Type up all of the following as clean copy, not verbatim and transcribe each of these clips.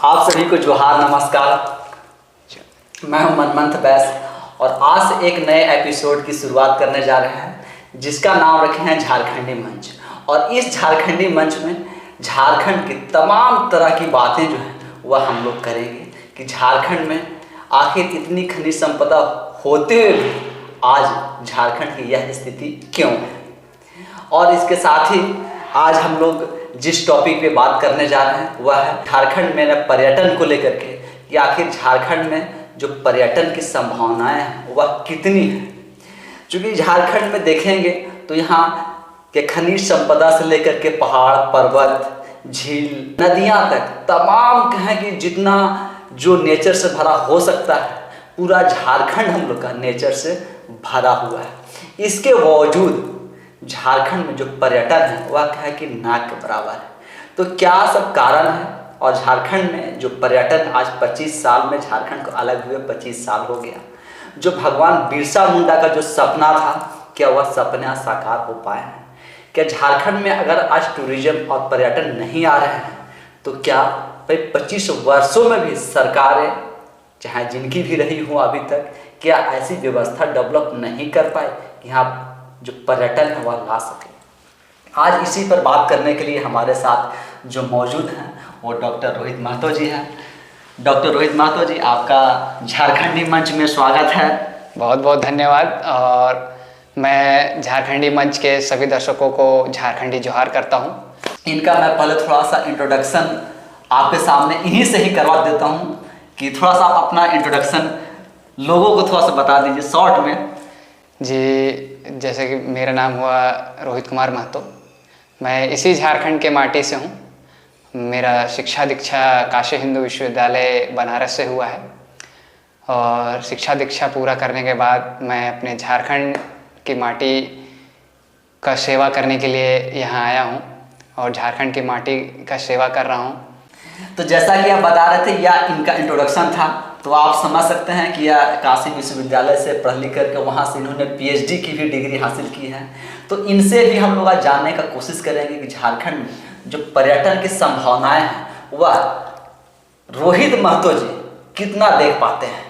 आप सभी को जोहार नमस्कार। मैं हूं मनमंथ बैस और आज से एक नए एपिसोड की शुरुआत करने जा रहे हैं जिसका नाम रखे हैं झारखंडी मंच। और इस झारखंडी मंच में झारखंड की तमाम तरह की बातें जो हैं वह हम लोग करेंगे कि झारखंड में आखिर इतनी खनिज संपदा होते हुए भी आज झारखंड की यह स्थिति क्यों है। और इसके साथ ही आज हम लोग जिस टॉपिक पे बात करने जा रहे हैं वह है झारखंड में पर्यटन को लेकर के कि आखिर झारखंड में जो पर्यटन की संभावनाएं हैं वह कितनी हैं। क्योंकि झारखंड में देखेंगे तो यहाँ के खनिज संपदा से लेकर के पहाड़ पर्वत झील नदियाँ तक तमाम कहें कि जितना जो नेचर से भरा हो सकता है पूरा झारखंड हम लोग का नेचर से भरा हुआ है। इसके बावजूद झारखंड में जो पर्यटन है वह क्या है कि नाक के बराबर है। तो क्या सब कारण है और झारखंड में जो पर्यटन आज 25 साल में झारखंड को अलग हुए 25 साल हो गया। जो भगवान बिरसा मुंडा का जो सपना था क्या वह सपना साकार हो पाए हैं? क्या झारखंड में अगर आज टूरिज्म और पर्यटन नहीं आ रहे हैं तो क्या भाई 25 वर्षों में भी सरकारें चाहे जिनकी भी रही हो अभी तक क्या ऐसी व्यवस्था डेवलप नहीं कर पाए कि यहाँ जो पर्यटन है वह ला सके। आज इसी पर बात करने के लिए हमारे साथ जो मौजूद हैं वो डॉक्टर रोहित महतो जी हैं। डॉक्टर रोहित महतो जी, आपका झारखंडी मंच में स्वागत है। बहुत बहुत धन्यवाद। और मैं झारखंडी मंच के सभी दर्शकों को झारखंडी जोहार करता हूँ। इनका मैं पहले थोड़ा सा इंट्रोडक्शन आपके सामने इन्हीं से ही करवा देता हूँ कि थोड़ा सा आप अपना इंट्रोडक्शन लोगों को थोड़ा सा बता दीजिए शॉर्ट में। जी, जैसे कि मेरा नाम हुआ रोहित कुमार महतो। मैं इसी झारखंड के माटी से हूँ। मेरा शिक्षा दीक्षा काशी हिंदू विश्वविद्यालय बनारस से हुआ है और शिक्षा दीक्षा पूरा करने के बाद मैं अपने झारखंड की माटी का सेवा करने के लिए यहाँ आया हूँ और झारखंड की माटी का सेवा कर रहा हूँ। तो जैसा कि आप बता रहे थे या इनका इंट्रोडक्शन था तो आप समझ सकते हैं कि यह काशी विश्वविद्यालय से पढ़ लिख करके वहाँ से इन्होंने पीएचडी की भी डिग्री हासिल की है। तो इनसे भी हम लोग आज जानने का कोशिश करेंगे कि झारखंड में जो पर्यटन की संभावनाएं हैं वह रोहित महतो जी कितना देख पाते हैं।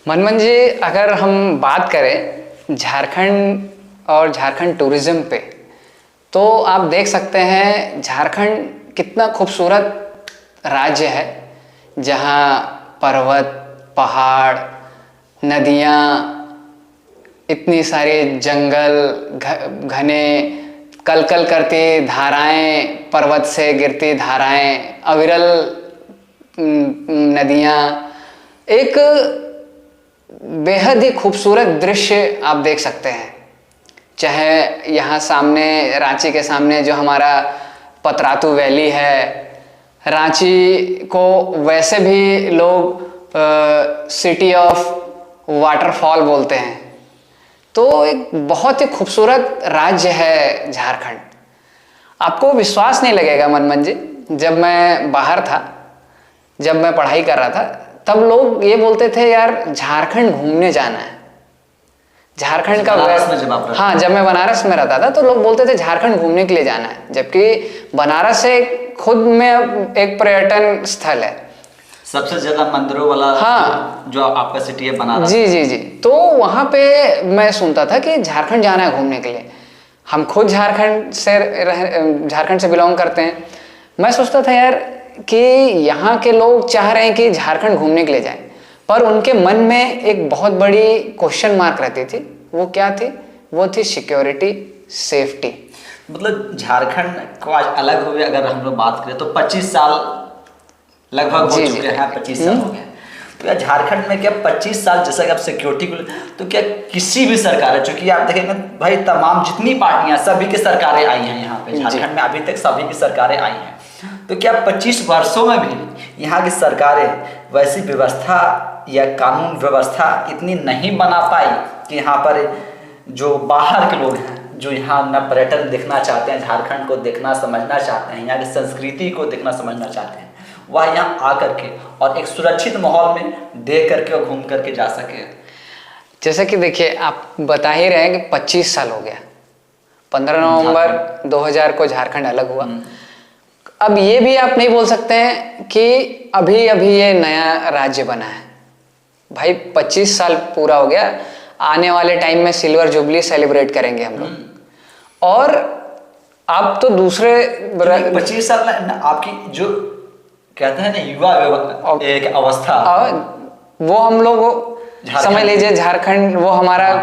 मनमन जी, अगर हम बात करें झारखंड और झारखंड टूरिज्म पे तो आप देख सकते हैं झारखंड कितना खूबसूरत राज्य है जहाँ पर्वत पहाड़ नदियाँ इतनी सारी जंगल घने कलकल करती धाराएं पर्वत से गिरती धाराएं अविरल नदियाँ एक बेहद ही खूबसूरत दृश्य आप देख सकते हैं। चाहे यहाँ सामने रांची के सामने जो हमारा पतरातू वैली है, रांची को वैसे भी लोग सिटी ऑफ वाटरफॉल बोलते हैं। तो एक बहुत ही खूबसूरत राज्य है झारखंड। आपको विश्वास नहीं लगेगा मनमन जी, जब मैं बाहर था, जब मैं पढ़ाई कर रहा था तब लोग ये बोलते थे यार झारखंड घूमने जाना है। झारखंड का हाँ, जब मैं बनारस में रहता था तो लोग बोलते थे झारखंड घूमने के लिए जाना है, जबकि बनारस से खुद में एक पर्यटन स्थल है, सबसे ज्यादा मंदिरों वाला। हाँ, जो आपका सिटी है बनारस। जी जी जी। तो वहाँ पे मैं सुनता था कि झारखंड जाना है घूमने के लिए। हम खुद झारखंड से बिलोंग करते हैं। मैं सोचता था यार कि यहाँ के लोग चाह रहे हैं कि झारखंड घूमने के लिए जाएं, पर उनके मन में एक बहुत बड़ी क्वेश्चन मार्क रहती थी। वो क्या थी? वो थी सिक्योरिटी, सेफ्टी। मतलब झारखंड को आज अलग हुए अगर हम लोग बात करें तो 25 साल लगभग हो चुके हैं। 25 साल हो गए। तो यार झारखंड में क्या 25 साल जैसा कि आप सिक्योरिटी को तो क्या किसी भी सरकार है, चूंकि आप देखेंगे भाई तमाम जितनी पार्टियां सभी की सरकारें आई हैं यहाँ पे झारखंड में, अभी तक सभी की सरकारें आई हैं। तो क्या 25 वर्षों में भी यहाँ की सरकारें वैसी व्यवस्था या कानून व्यवस्था इतनी नहीं बना पाई कि यहाँ पर जो बाहर के लोग हैं जो यहाँ न पर्यटन देखना चाहते हैं, झारखंड को देखना समझना चाहते हैं, यहाँ की संस्कृति को देखना समझना चाहते हैं, वह यहाँ आकर के और एक सुरक्षित माहौल में देख करके और घूम करके जा सके। जैसे कि देखिए, आप बता ही रहे हैं कि 25 साल हो गया। 15 नवंबर 2000 को झारखंड अलग हुआ। अब ये भी आप नहीं बोल सकते हैं कि अभी अभी ये नया राज्य बना है। भाई 25 साल पूरा हो गया, आने वाले टाइम में सिल्वर जुबली सेलिब्रेट करेंगे हम लोग। और आप तो दूसरे 25 साल में आपकी जो कहते हैं ना युवा एक अवस्था, वो हम लोग समझ लीजिए झारखंड वो हमारा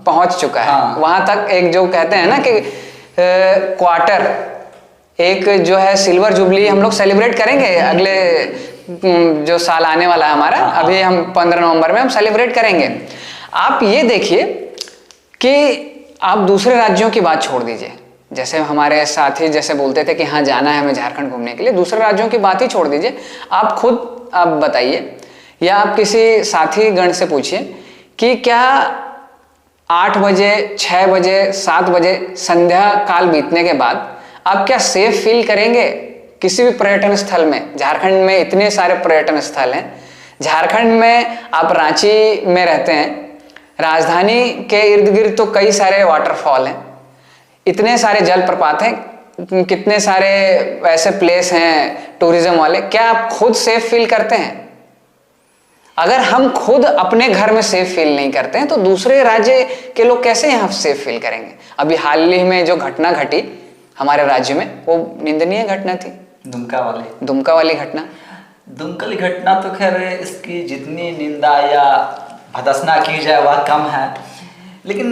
पहुंच चुका है वहां तक। एक जो कहते हैं ना कि क्वार्टर, एक जो है सिल्वर जुबली हम लोग सेलिब्रेट करेंगे अगले जो साल आने वाला है हमारा। अभी हम 15 नवंबर में हम सेलिब्रेट करेंगे। आप ये देखिए कि आप दूसरे राज्यों की बात छोड़ दीजिए, जैसे हमारे साथी जैसे बोलते थे कि हाँ जाना है हमें झारखंड घूमने के लिए, दूसरे राज्यों की बात ही छोड़ दीजिए। आप खुद आप बताइए या आप किसी साथी गण से पूछिए कि क्या 8 बजे 6 बजे 7 बजे संध्या काल बीतने के बाद आप क्या सेफ फील करेंगे किसी भी पर्यटन स्थल में? झारखंड में इतने सारे पर्यटन स्थल हैं। झारखंड में आप रांची में रहते हैं, राजधानी के इर्द गिर्द तो कई सारे वाटरफॉल हैं, इतने सारे जलप्रपात हैं, कितने सारे ऐसे प्लेस हैं टूरिज्म वाले। क्या आप खुद सेफ फील करते हैं? अगर हम खुद अपने घर में सेफ फील नहीं करते हैं तो दूसरे राज्य के लोग कैसे यहाँ सेफ फील करेंगे? अभी हाल ही में जो घटना घटी हमारे राज्य में वो निंदनीय घटना थी, दुमका वाली घटना। दुमका वाली घटना तो खैर इसकी जितनी निंदा या भर्त्सना की जाए वह कम है, लेकिन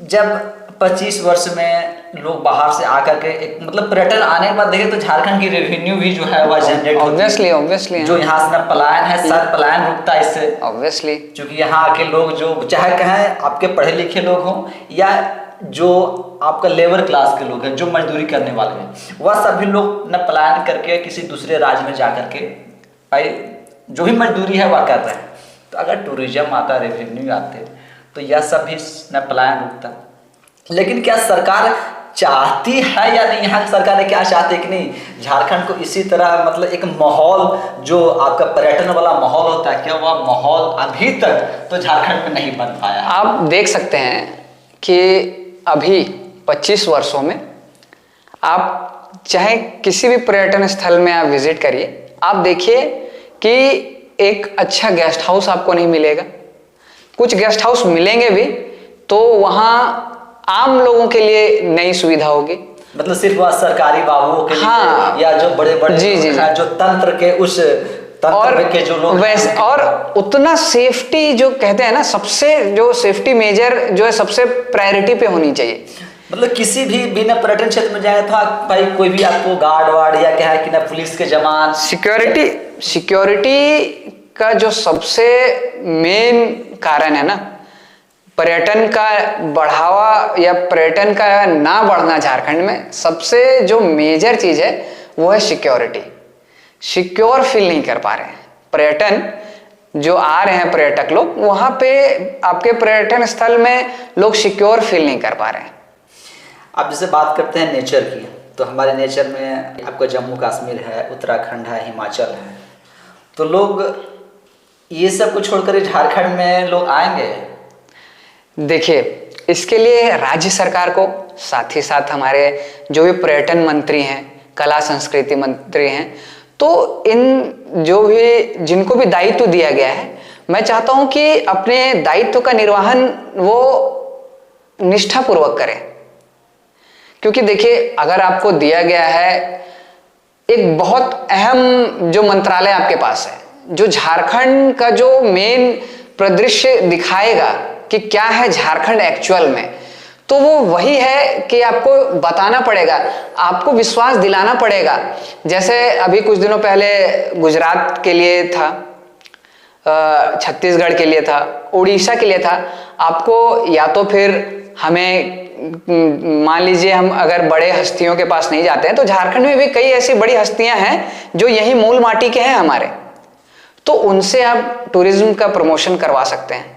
जब 25 वर्ष में लोग बाहर से आकर के एक मतलब पर्यटन आने के बाद देखें तो झारखंड की रेवेन्यू भी जो है वह जनरेट ऑब्वियसली जो यहाँ से पलायन है, सर पलायन रुकता है इससे ऑब्वियसली, क्योंकि यहाँ के लोग जो चाहे कहें आपके पढ़े लिखे लोग हों या जो आपका लेबर क्लास के लोग हैं जो मजदूरी करने वाले हैं, वह सभी लोग न पलायन करके किसी दूसरे राज्य में जा करके भाई जो भी मजदूरी है वह कर रहे हैं। तो अगर टूरिज्म आता, रेवेन्यू आते तो यह सब भी न पलायन रुकता। लेकिन क्या सरकार चाहती है या नहीं? यहाँ की सरकार क्या चाहती है कि नहीं झारखंड को इसी तरह मतलब एक माहौल जो आपका पर्यटन वाला माहौल होता है, क्या वह माहौल अभी तक तो झारखंड में नहीं बन पाया? आप देख सकते हैं कि अभी 25 वर्षों में आप चाहे किसी भी पर्यटन स्थल में आप विजिट करिए, आप देखिए कि एक अच्छा गेस्ट हाउस आपको नहीं मिलेगा। कुछ गेस्ट हाउस मिलेंगे भी तो वहाँ आम लोगों के लिए नई सुविधा होगी, मतलब सिर्फ वह सरकारी बाबुओं के लिए या जो बड़े बड़े जी जो तंत्र के उस तंत्र के जो लोग वैसे, और उतना सेफ्टी जो कहते हैं ना, सबसे जो सेफ्टी मेजर जो है सबसे प्रायोरिटी पे होनी चाहिए। मतलब किसी भी बिना पर्यटन क्षेत्र में जाए तो भाई कोई भी आपको गार्ड वार्ड या क्या है कि ना पुलिस के जवान, सिक्योरिटी का जो सबसे मेन कारण है ना पर्यटन का बढ़ावा या पर्यटन का ना बढ़ना झारखंड में, सबसे जो मेजर चीज है वो है सिक्योरिटी। सिक्योर फील नहीं कर पा रहे हैं पर्यटन जो आ रहे हैं पर्यटक लोग, वहां पे आपके पर्यटन स्थल में लोग सिक्योर फील नहीं कर पा रहे हैं। आप जैसे बात करते हैं नेचर की, तो हमारे नेचर में आपका जम्मू कश्मीर है, उत्तराखंड है, हिमाचल है, तो लोग ये सब को छोड़कर झारखंड में लोग आएंगे। देखिए इसके लिए राज्य सरकार को, साथ ही साथ हमारे जो भी पर्यटन मंत्री हैं, कला संस्कृति मंत्री हैं, तो इन जो भी जिनको भी दायित्व दिया गया है, मैं चाहता हूं कि अपने दायित्व का निर्वहन वो निष्ठापूर्वक करें। क्योंकि देखिए अगर आपको दिया गया है एक बहुत अहम जो मंत्रालय आपके पास है, जो झारखंड का जो मेन परिदृश्य दिखाएगा कि क्या है झारखंड एक्चुअल में, तो वो वही है कि आपको बताना पड़ेगा, आपको विश्वास दिलाना पड़ेगा। जैसे अभी कुछ दिनों पहले गुजरात के लिए था, छत्तीसगढ़ के लिए था, उड़ीसा के लिए था। आपको या तो फिर हमें मान लीजिए हम अगर बड़े हस्तियों के पास नहीं जाते हैं तो झारखंड में भी कई ऐसी बड़ी हस्तियां हैं जो यही मूल माटी के हैं हमारे, तो उनसे आप टूरिज्म का प्रमोशन करवा सकते हैं,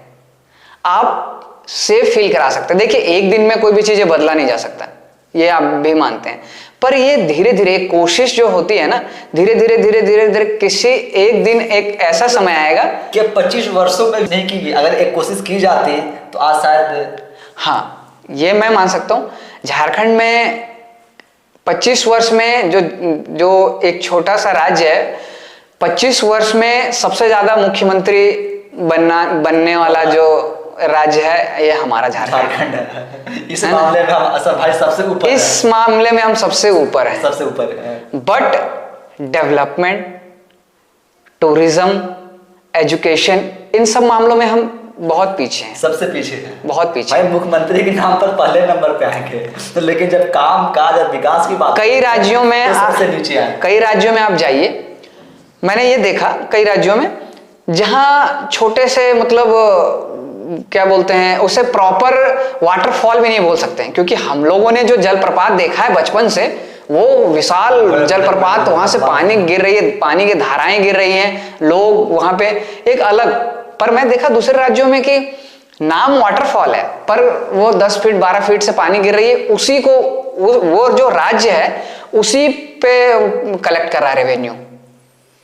आप सेफ फील करा सकते हैं। देखिए एक दिन में कोई भी चीजें बदला नहीं जा सकता, ये आप भी मानते हैं, पर ये धीरे धीरे कोशिश जो होती है ना, धीरे धीरे किसी एक दिन एक ऐसा समय आएगा कि 25 वर्षों में नहीं की, अगर एक कोशिश की जाती तो आज शायद, हाँ ये मैं मान सकता हूं, झारखंड में 25 वर्ष में जो एक छोटा सा राज्य है, 25 वर्ष में सबसे ज्यादा मुख्यमंत्री बनने वाला जो राज्य है ये हमारा झारखंड है। इस मामले में हम भाई सबसे ऊपर, इस मामले में हम सबसे ऊपर हैं, सबसे ऊपर है। बट डेवलपमेंट, टूरिज्म, एजुकेशन, इन सब मामलों में हम बहुत पीछे हैं, सबसे पीछे हैं, बहुत पीछे। भाई मुख्यमंत्री के नाम पर पहले नंबर पे आएंगे, तो लेकिन जब काम काज और विकास की बात, कई राज्यों में तो सबसे नीचे आए। कई राज्यों में आप जाइए, मैंने ये देखा कई राज्यों में जहां छोटे से मतलब क्या बोलते हैं उसे, प्रॉपर वाटरफॉल भी नहीं बोल सकते हैं, क्योंकि हम लोगों ने जो जलप्रपात देखा है बचपन से, वो विशाल जलप्रपात, वहां से पानी गिर रही है, पानी की धाराएं गिर रही हैं, लोग वहां पे एक अलग। पर मैं देखा दूसरे राज्यों में कि नाम वाटरफॉल है पर वो 10 फीट 12 फीट से पानी गिर रही है, उसी को वो जो राज्य है उसी पे कलेक्ट कर रहा है रेवेन्यू,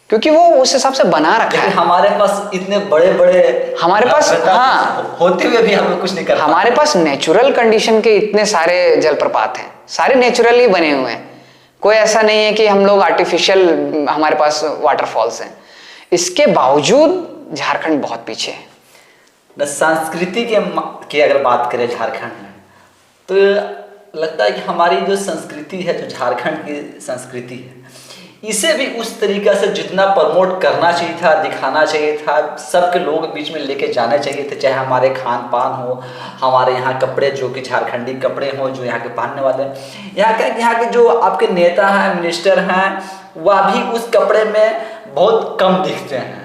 क्योंकि वो उस हिसाब से बना रखा है। हमारे पास इतने बड़े बड़े, हमारे पास हाँ होते हुए भी हम लोग कुछ नहीं कर, हमारे पास नेचुरल कंडीशन के इतने सारे जलप्रपात हैं, सारे नेचुरली बने हुए हैं, कोई ऐसा नहीं है कि हम लोग आर्टिफिशियल हमारे पास वाटरफॉल्स हैं। इसके बावजूद झारखंड बहुत पीछे है। संस्कृति के अगर बात करें झारखंड में, तो लगता है कि हमारी जो संस्कृति है, जो झारखंड की संस्कृति है, इसे भी उस तरीका से जितना प्रमोट करना चाहिए था, दिखाना चाहिए था, सबके लोगों के बीच में लेके जाने चाहिए थे, चाहे हमारे खान पान हो, हमारे यहाँ कपड़े जो कि झारखंडी कपड़े हो जो यहाँ के पहनने वाले हैं, यहाँ के जो आपके नेता हैं, मिनिस्टर हैं, वह भी उस कपड़े में बहुत कम दिखते हैं।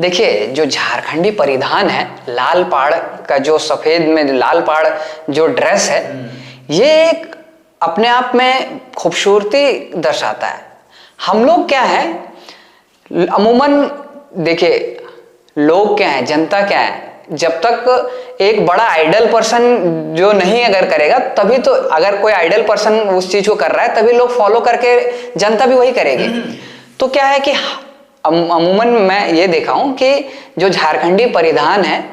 देखिए जो झारखंडी परिधान है, लाल पाड़ का जो सफेद में लाल पाड़ जो ड्रेस है, ये एक अपने आप में खूबसूरती दर्शाता है। हम लोग क्या है, अमूमन देखिए लोग क्या है, जनता क्या है, जब तक एक बड़ा आइडल पर्सन जो नहीं अगर करेगा, तभी तो, अगर कोई आइडल पर्सन उस चीज को कर रहा है तभी लोग फॉलो करके जनता भी वही करेगी। तो क्या है कि अमूमन मैं ये देखा हूं कि जो झारखंडी परिधान है,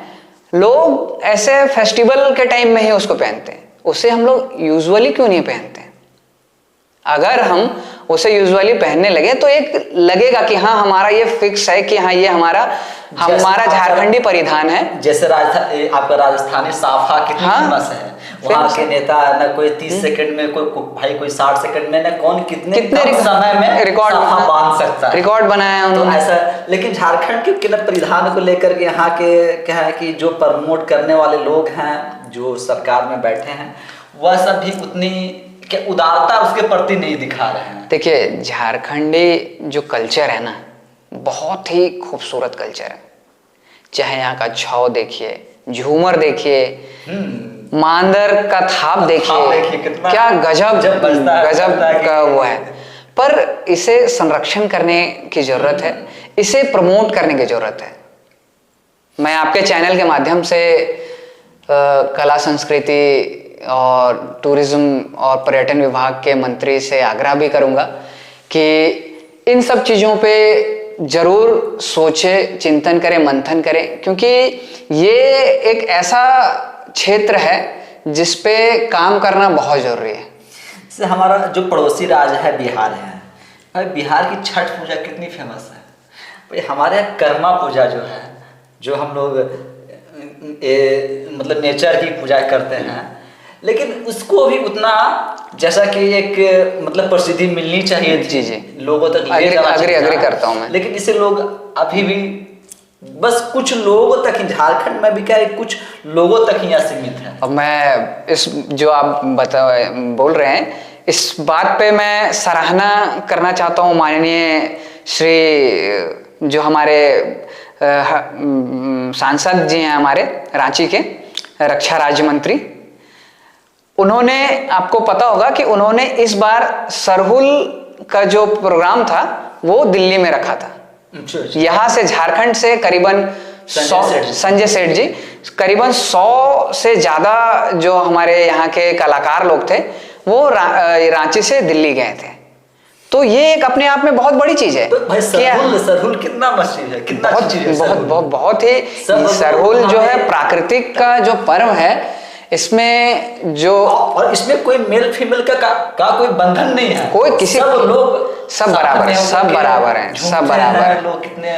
लोग ऐसे फेस्टिवल के टाइम में ही उसको पहनते हैं, उसे हम लोग यूजुअली क्यों नहीं पहनते? अगर हम उसे यूजुअली पहनने लगे तो एक लगेगा कि हाँ हमारा ये फिक्स है कि हाँ ये हमारा झारखंडी परिधान है। जैसे आपका राजस्थानी साफा कितना फेमस है, वहाँ के नेता न कोई 30 सेकंड में, कोई 60 सेकंड में, न कौन कितने समय में रिकॉर्ड बांध सकता है, रिकॉर्ड बनाया उन्होंने। तो ऐसा, लेकिन झारखंड के परिधान को लेकर के यहाँ के क्या है कि जो प्रमोट करने वाले लोग हैं, जो सरकार में बैठे हैं, वह सब भी उतनी क्या उदारता उसके प्रति नहीं दिखा रहे हैं। देखिए झारखंडी जो कल्चर है ना, बहुत ही खूबसूरत कल्चर है। चाहे यहाँ का छाव देखिए, झूमर देखिए, मांदर का थाप देखिए, क्या गजब का वो है। पर इसे संरक्षण करने की जरूरत है, इसे प्रमोट करने की जरूरत है। मैं आपके चैनल के माध्यम से कला संस्कृति और टूरिज्म और पर्यटन विभाग के मंत्री से आग्रह भी करूंगा कि इन सब चीज़ों पे जरूर सोचे, चिंतन करें, मंथन करें, क्योंकि ये एक ऐसा क्षेत्र है जिस पे काम करना बहुत जरूरी है। जैसे हमारा जो पड़ोसी राज्य है बिहार है, बिहार की छठ पूजा कितनी फेमस है भाई। हमारे यहाँ कर्मा पूजा जो है, जो हम लोग मतलब नेचर की पूजा करते हैं, लेकिन उसको भी उतना जैसा कि एक मतलब प्रसिद्धि मिलनी चाहिए थी, जी लोगों तक ले जाना चाहिए। अग्री करता हूं मैं। लेकिन इसे लोग अभी भी बस कुछ लोगों तक ही, झारखंड में भी क्या है, कुछ लोगों तक ही सीमित है। अब मैं इस जो आप बोल रहे हैं, इस बात पे मैं सराहना करना चाहता हूँ माननीय श्री जो हमारे सांसद जी हैं, हमारे रांची के रक्षा राज्य मंत्री। उन्होंने, आपको पता होगा कि उन्होंने इस बार सरहुल का जो प्रोग्राम था वो दिल्ली में रखा था। यहाँ से झारखंड से करीबन 100, संजय सेठ जी, करीबन 100 से ज्यादा जो हमारे यहाँ के कलाकार लोग थे वो रांची से दिल्ली गए थे। तो ये एक अपने आप में बहुत बड़ी चीज है। तो भाई सरहुल कितना मशहूर है, कितना बहुत ही सरहुल जो है प्राकृतिक का जो पर्व है, इसमें जो और इसमें कोई मेल फीमेल का कोई बंधन नहीं है, कोई किसी सब लोग सब बराबर है, सब बराबर हैं, सब बराबर हैं। लोग कितने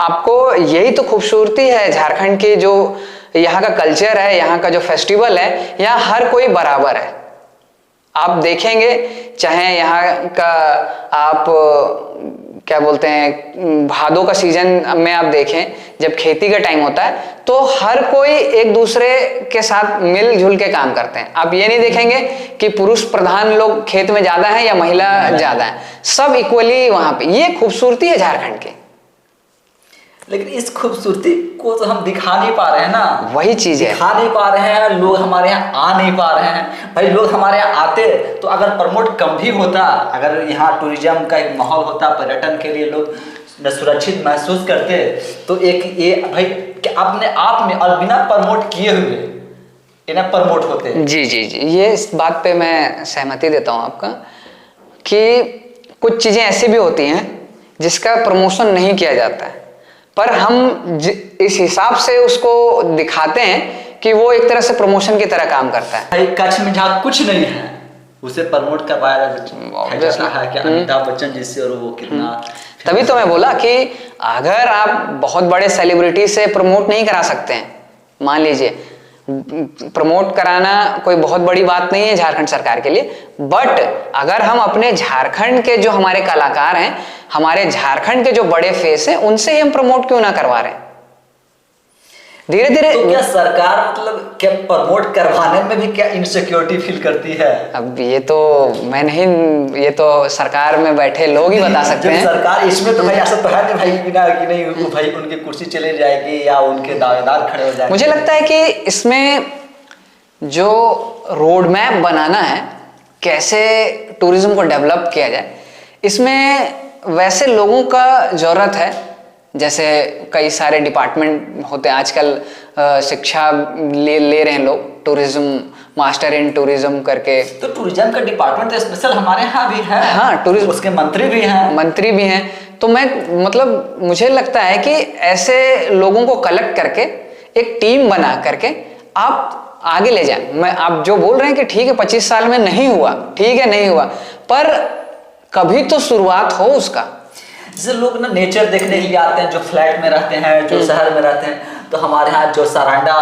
आपको यही तो खूबसूरती है झारखंड की, जो यहाँ का कल्चर है, यहाँ का जो फेस्टिवल है, यहाँ हर कोई बराबर है। आप देखेंगे चाहे यहाँ का आप क्या बोलते हैं भादों का सीजन में आप देखें, जब खेती का टाइम होता है तो हर कोई एक दूसरे के साथ मिलजुल के काम करते हैं। आप ये नहीं देखेंगे कि पुरुष प्रधान लोग खेत में ज्यादा है या महिला ज्यादा है, सब इक्वली वहां पे। ये खूबसूरती है झारखंड की। लेकिन इस खूबसूरती को तो हम दिखा नहीं पा रहे हैं ना, वही चीज है, दिखा नहीं पा रहे हैं। लोग हमारे यहाँ आ नहीं पा रहे हैं। भाई लोग हमारे यहाँ आते तो अगर प्रमोट कम भी होता, अगर यहाँ टूरिज्म का एक माहौल होता, पर्यटन के लिए लोग सुरक्षित महसूस करते, तो एक ये भाई कि अपने आप में और बिना प्रमोट किए हुए इन्हें प्रमोट होते। जी जी जी, ये इस बात पे मैं सहमति देता हूँ आपका कि कुछ चीजें ऐसी भी होती हैं जिसका प्रमोशन नहीं किया जाता है, पर हम इस हिसाब से उसको दिखाते हैं कि वो एक तरह से प्रमोशन की तरह काम करता है। भाई कच्छ में जहाँ कुछ नहीं है उसे प्रमोट करवाया जाता है कि अमिताभ बच्चन जिससे, और वो कितना। तभी तो मैं बोला कि अगर आप बहुत बड़े सेलिब्रिटी से प्रमोट नहीं करा सकते हैं, मान लीजिए प्रमोट कराना कोई बहुत बड़ी बात नहीं है झारखंड सरकार के लिए, बट अगर हम अपने झारखंड के जो हमारे कलाकार हैं, हमारे झारखंड के जो बड़े फेस हैं, उनसे ही हम प्रमोट क्यों ना करवा रहे हैं धीरे धीरे। तो क्या सरकार मतलब क्या प्रमोट करवाने में भी क्या इनसिक्योरिटी फील करती है? अब ये तो मैं नहीं, ये तो सरकार में बैठे लोग ही बता सकते हैं। सरकार इसमें तो भाई ऐसा तो है नहीं भाई बिना कि नहीं भाई उनकी कुर्सी चले जाएगी या उनके दावेदार खड़े हो जाएंगे। मुझे लगता है कि इसमें जो रोड मैप बनाना है, कैसे टूरिज्म को डेवलप किया जाए, इसमें वैसे लोगों का जरूरत है। जैसे कई सारे डिपार्टमेंट होते हैं आजकल, शिक्षा ले रहे हैं लोग, टूरिज्म मास्टर इन टूरिज्म करके। तो टूरिज्म का डिपार्टमेंट तो स्पेशल हमारे यहाँ भी है। हाँ, टूरिज्म, उसके मंत्री भी हैं। तो मैं मतलब मुझे लगता है कि ऐसे लोगों को कलेक्ट करके एक टीम बना करके आप आगे ले जाए। मैं आप जो बोल रहे हैं कि ठीक है 25 साल में नहीं हुआ, ठीक है नहीं हुआ, पर कभी तो शुरुआत हो उसका। जैसे लोग ना नेचर देखने के लिए आते हैं, जो फ्लैट में रहते हैं, जो शहर में रहते हैं, तो हमारे यहाँ जो सारंडा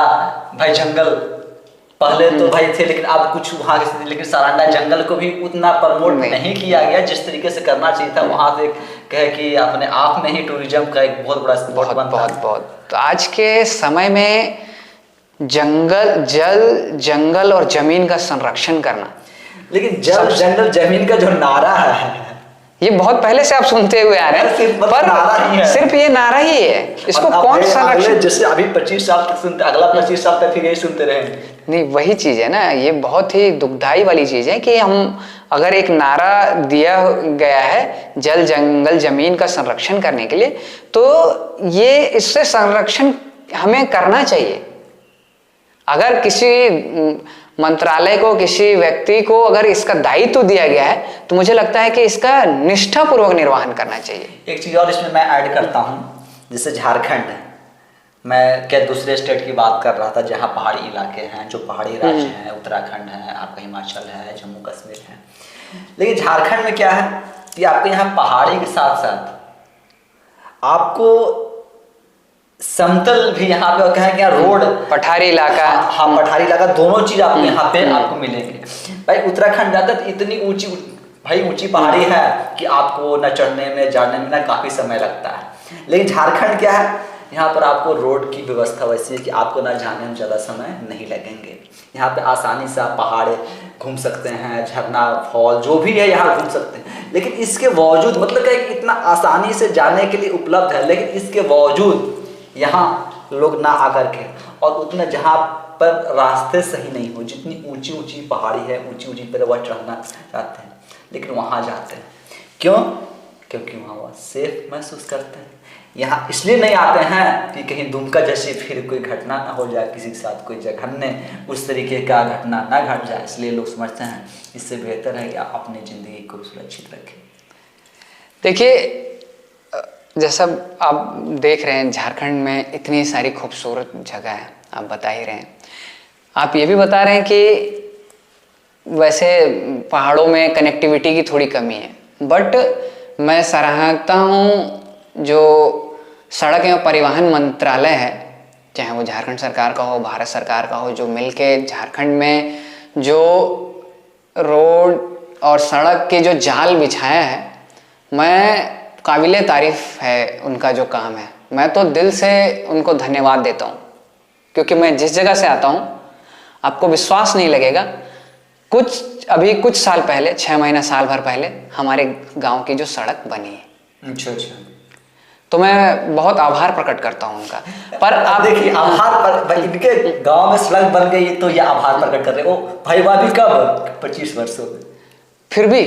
भाई जंगल पहले तो भाई थे, लेकिन अब कुछ वहाँ की, लेकिन सारंडा जंगल को भी उतना प्रमोट नहीं किया गया जिस तरीके से करना चाहिए था। वहाँ से कहे कि अपने आप में ही टूरिज्म का एक बहुत बड़ा स्पॉट बनता है। बहुत तो आज के समय में जंगल और जमीन का संरक्षण करना, लेकिन जंगल जमीन का जो नारा है ये बहुत पहले से आप सुनते हुए आ रहे हैं, पर सिर्फ ये नारा ही है, इसको कौन संरक्षण। जैसे अभी 25 साल तक सुनते, अगला 25 साल तक फिर यही सुनते रहेंगे। नहीं, वही चीज है ना, ये बहुत ही दुखदाई वाली चीज है कि हम अगर एक नारा दिया गया है जल जंगल जमीन का संरक्षण करने के लिए, तो ये इससे संरक्षण हमें करना चाहिए। अगर किसी मंत्रालय को, किसी व्यक्ति को अगर इसका दायित्व दिया गया है, तो मुझे लगता है कि इसका निष्ठापूर्वक निर्वहन करना चाहिए। एक चीज और इसमें मैं ऐड करता हूँ, जैसे झारखंड, मैं क्या दूसरे स्टेट की बात कर रहा था जहाँ पहाड़ी इलाके हैं, जो पहाड़ी राज्य हैं, उत्तराखंड है, आपका हिमाचल है, जम्मू कश्मीर है, लेकिन झारखंड में क्या है कि आपके यहाँ पहाड़ी के साथ साथ आपको समतल भी यहाँ पे क्या है, क्या रोड, पठारी इलाका, हाँ पठारी इलाका, दोनों चीज आपको यहाँ पे आपको मिलेंगे। भाई उत्तराखंड जाते तो इतनी ऊंची भाई ऊंची पहाड़ी है कि आपको न चढ़ने में जाने में ना काफी समय लगता है। लेकिन झारखंड क्या है, यहाँ पर आपको रोड की व्यवस्था वैसी है कि आपको ना जाने में ज्यादा समय नहीं लगेंगे। यहाँ पे आसानी से आप पहाड़ घूम सकते हैं, झरना फॉल जो भी है यहाँ घूम सकते हैं। लेकिन इसके बावजूद मतलब क्या है कि इतना आसानी से जाने के लिए उपलब्ध है, लेकिन इसके बावजूद यहाँ लोग ना आकर के, और उतना जहाँ पर रास्ते सही नहीं हो, जितनी ऊंची ऊंची पहाड़ी है, ऊंची ऊंची पर वह चढ़ना चाहते हैं, लेकिन वहाँ जाते हैं। क्यों? क्योंकि वहाँ वह सेफ महसूस करते हैं। यहाँ इसलिए नहीं आते हैं कि कहीं दुमका जैसी फिर कोई घटना ना हो जाए, किसी के साथ कोई जघन्य उस तरीके का घटना ना घट जाए, इसलिए लोग समझते हैं इससे बेहतर है कि आप अपनी ज़िंदगी को सुरक्षित रखें। देखिए, जैसा आप देख रहे हैं झारखंड में इतनी सारी खूबसूरत जगह है, आप बता ही रहे हैं। आप ये भी बता रहे हैं कि वैसे पहाड़ों में कनेक्टिविटी की थोड़ी कमी है, बट मैं सराहता हूँ जो सड़क एवं परिवहन मंत्रालय है, चाहे वो झारखंड सरकार का हो, भारत सरकार का हो, जो मिलके झारखंड में जो रोड और सड़क के जो जाल बिछाया है, मैं काबिले तारीफ है उनका जो काम है। मैं तो दिल से उनको धन्यवाद देता हूँ, क्योंकि मैं जिस जगह से आता हूँ आपको विश्वास नहीं लगेगा, कुछ साल पहले, 6 महीना साल भर पहले हमारे गांव की जो सड़क बनी है। अच्छा। तो मैं बहुत आभार प्रकट करता हूँ उनका। पर आप देखिए, आभार इनके गांव में सड़क बन गई तो ये आभार प्रकट कर रहे हो भाई, भाभी कब 25 वर्षों में, फिर भी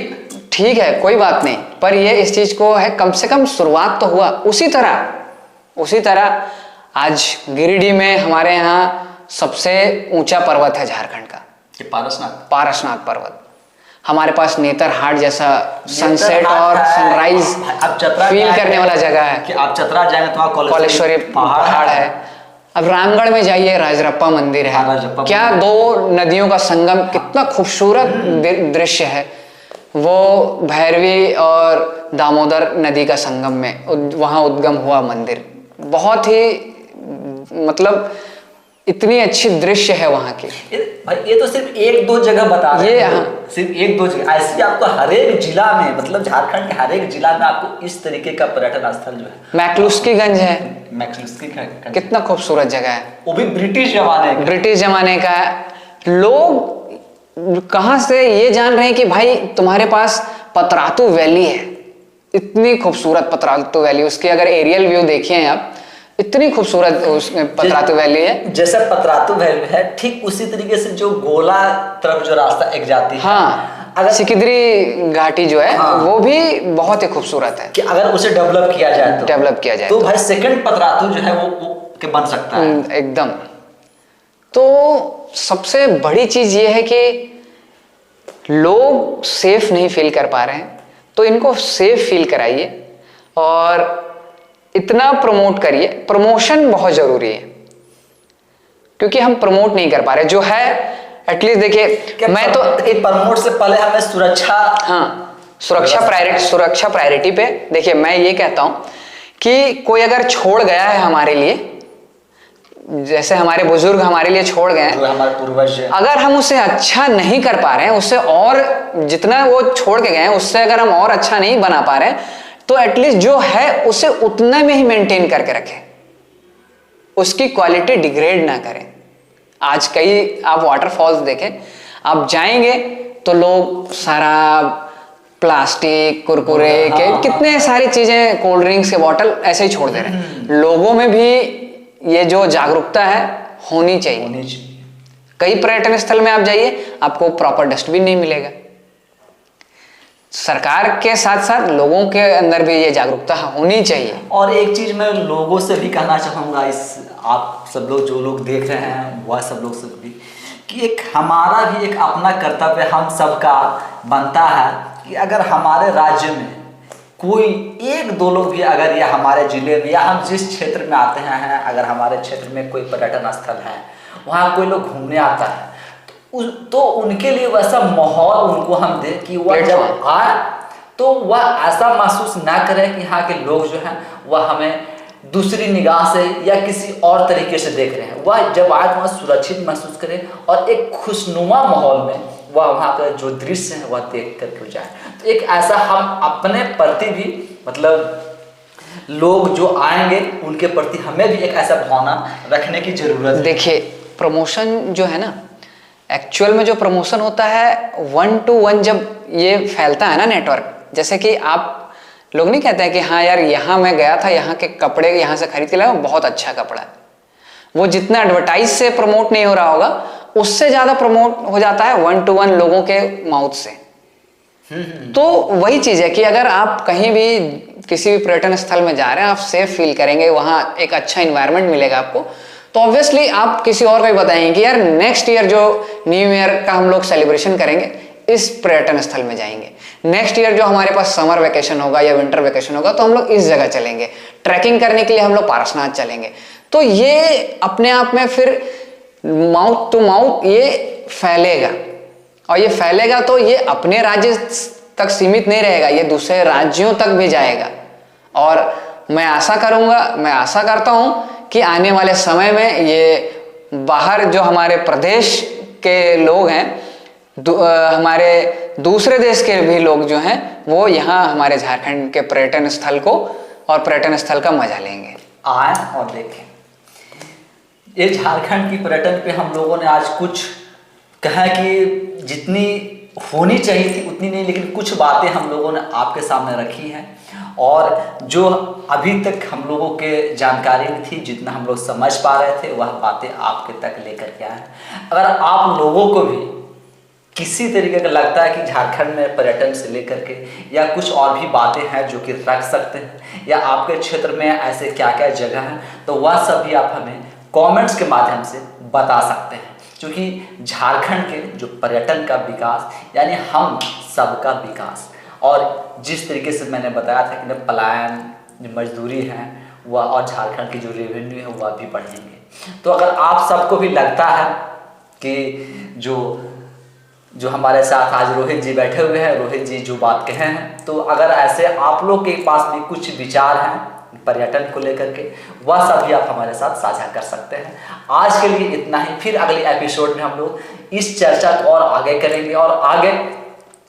ठीक है, कोई बात नहीं, पर ये इस चीज को है, कम से कम शुरुआत तो हुआ। उसी तरह आज गिरिडीह में हमारे यहाँ सबसे ऊंचा पर्वत है झारखंड का, पारसनाथ पर्वत। हमारे पास नेतरहाट जैसा सनसेट और सनराइज फील करने वाला जगह है कि आप चतरा जाएंगे तो वहाँ कॉलेश्वरी पहाड़ है। अब रामगढ़ में जाइए, राजरप्पा मंदिर है, क्या दो नदियों का संगम, कितना खूबसूरत दृश्य है वो। भैरवी और दामोदर नदी का संगम में वहाँ उद्गम हुआ मंदिर, बहुत ही मतलब इतनी अच्छी दृश्य है वहाँ की। भाई ये तो सिर्फ 1-2 जगह बता रहे हैं, सिर्फ 1-2 जगह। ऐसे आपको हर एक जिला में, मतलब झारखंड के हर एक जिला में आपको इस तरीके का पर्यटन स्थल जो है। मैक्लुस्कीगंज है, मैक्लुस्कीगंज कितना खूबसूरत जगह है, वो भी ब्रिटिश जमाने का है। लोग कहाँ से ये जान रहे हैं कि भाई तुम्हारे पास पतरातू वैली है, इतनी खूबसूरत पतरातू वैली, उसकी अगर एरियल व्यू देखिए आप, इतनी खूबसूरत उसमें पतरातू वैली है। जैसा पतरातू वैली है, ठीक उसी तरीके से जो गोला तरफ जो रास्ता एक जाती है, हाँ, अगर सिकिदरी घाटी जो है, हाँ, वो भी बहुत ही खूबसूरत है। कि अगर उसे डेवलप किया जाए तो भाई सेकंड पतरातू जो है वो के बन सकता है एकदम। तो सबसे बड़ी चीज ये है कि लोग सेफ नहीं फील कर पा रहे हैं, तो इनको सेफ फील कराइए और इतना प्रमोट करिए। प्रमोशन बहुत जरूरी है, क्योंकि हम प्रमोट नहीं कर पा रहे जो है। एटलीस्ट देखिए, मैं तो प्रमोट से पहले हमें सुरक्षा, हाँ, सुरक्षा प्रायोरिटी पे। देखिए, मैं ये कहता हूं कि कोई अगर छोड़ गया है हमारे लिए, जैसे हमारे बुजुर्ग हमारे लिए छोड़ गए हैं, हमारे पूर्वज, अगर हम उसे अच्छा नहीं कर पा रहे हैं, उससे और जितना वो छोड़ के गए हैं उससे अगर हम और अच्छा नहीं बना पा रहे हैं, तो एटलीस्ट जो है उसे उतना में ही मेंटेन करके रखें, उसकी क्वालिटी डिग्रेड ना करें। आज कई आप वाटरफॉल्स देखें, आप जाएंगे तो लोग शराब, प्लास्टिक, कुरकुरे के कितने सारी चीजें, कोल्ड ड्रिंक्स के बॉटल ऐसे ही छोड़ दे रहे हैं। लोगों में भी ये जो जागरूकता है होनी चाहिए। कई पर्यटन स्थल में आप जाइए, आपको प्रॉपर डस्टबिन नहीं मिलेगा। सरकार के साथ साथ लोगों के अंदर भी ये जागरूकता होनी चाहिए। और एक चीज मैं लोगों से भी कहना चाहूँगा, इस आप सब लोग जो लोग देख रहे हैं, वह सब लोग से भी, कि एक हमारा भी एक अपना कर्तव्य हम सबका बनता है कि अगर हमारे राज्य में कोई 1-2 लोग भी अगर या हमारे जिले में या हम जिस क्षेत्र में आते हैं, अगर हमारे क्षेत्र में कोई पर्यटन स्थल है, वहाँ कोई लोग घूमने आता है, तो उनके लिए वैसा माहौल उनको हम दें कि वह जब आए तो वह ऐसा महसूस ना करें कि यहाँ के लोग जो हैं वह हमें दूसरी निगाह से या किसी और तरीके से देख रहे हैं। वह जब आए तो वह सुरक्षित महसूस करें और एक खुशनुमा माहौल में वह वहाँ का जो दृश्य है वह देख कर जाए। तो एक ऐसा हम अपने प्रति भी, मतलब लोग जो आएंगे उनके प्रति हमें भी एक ऐसा भावना रखने की जरूरत है। देखिए, प्रमोशन जो है ना, एक्चुअल में जो प्रमोशन होता है 1-to-1 जब ये फैलता है ना नेटवर्क, जैसे कि आप लोग नहीं कहते हैं कि हाँ यार यहाँ मैं गया था, यहाँ के कपड़े यहाँ से खरीद के लाया, बहुत अच्छा कपड़ा है। वो जितना एडवर्टाइज से प्रमोट नहीं हो रहा होगा, उससे ज्यादा प्रमोट हो जाता है 1-to-1 लोगों के माउथ से। तो वही चीज है कि अगर आप कहीं भी किसी भी पर्यटन स्थल में जा रहे हैं, आप सेफ फील करेंगे, वहाँ एक अच्छा इन्वायरमेंट मिलेगा आपको, तो ऑब्वियसली आप किसी और को भी बताएंगे कि यार नेक्स्ट ईयर जो न्यू ईयर का हम लोग सेलिब्रेशन करेंगे, इस पर्यटन स्थल में जाएंगे। नेक्स्ट ईयर जो हमारे पास समर वेकेशन होगा या विंटर वेकेशन होगा, तो हम लोग इस जगह चलेंगे। ट्रैकिंग करने के लिए हम लोग पारसनाथ चलेंगे। तो ये अपने आप में फिर माउथ टू माउथ ये फैलेगा, और ये फैलेगा तो ये अपने राज्य तक सीमित नहीं रहेगा, ये दूसरे राज्यों तक भी जाएगा। और मैं आशा करता हूँ कि आने वाले समय में ये बाहर जो हमारे प्रदेश के लोग हैं, हमारे दूसरे देश के भी लोग जो हैं, वो यहाँ हमारे झारखंड के पर्यटन स्थल को और पर्यटन स्थल का मजा लेंगे। आए और देखें। ये झारखंड की पर्यटन पे हम लोगों ने आज कुछ कहा कि जितनी होनी चाहिए थी उतनी नहीं, लेकिन कुछ बातें हम लोगों ने आपके सामने रखी हैं, और जो अभी तक हम लोगों के जानकारी में थी, जितना हम लोग समझ पा रहे थे, वह बातें आपके तक लेकर के आए। अगर आप लोगों को भी किसी तरीके का लगता है कि झारखंड में पर्यटन से लेकर के या कुछ और भी बातें हैं जो कि रख सकते हैं, या आपके क्षेत्र में ऐसे क्या क्या जगह हैं, तो वह सब भी आप हमें कमेंट्स के माध्यम से बता सकते हैं। क्योंकि झारखंड के जो पर्यटन का विकास यानी हम सबका विकास, और जिस तरीके से मैंने बताया था कि पलायन, जो मजदूरी है वह, और झारखंड की जो रेवेन्यू है वह भी बढ़ेंगे। तो अगर आप सबको भी लगता है कि जो हमारे साथ आज रोहित जी बैठे हुए हैं, रोहित जी जो बात कहे हैं, तो अगर ऐसे आप लोग के पास भी कुछ विचार हैं पर्यटन को लेकर के, वह सभी आप हमारे साथ साझा कर सकते हैं। आज के लिए इतना ही, फिर अगले एपिसोड में हम लोग इस चर्चा को और आगे करेंगे, और आगे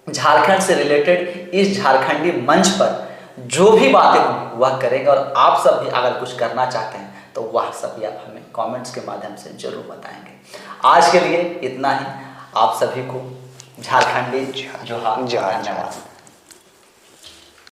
झारखंड से रिलेटेड इस झारखंडी मंच पर जो भी बातें होंगी वह करेंगे, और आप सब भी अगर कुछ करना चाहते हैं तो वह सभी आप हमें कमेंट्स के माध्यम से जरूर बताएंगे। आज के लिए इतना ही, आप सभी को झारखंडी जोहार, धन्यवाद।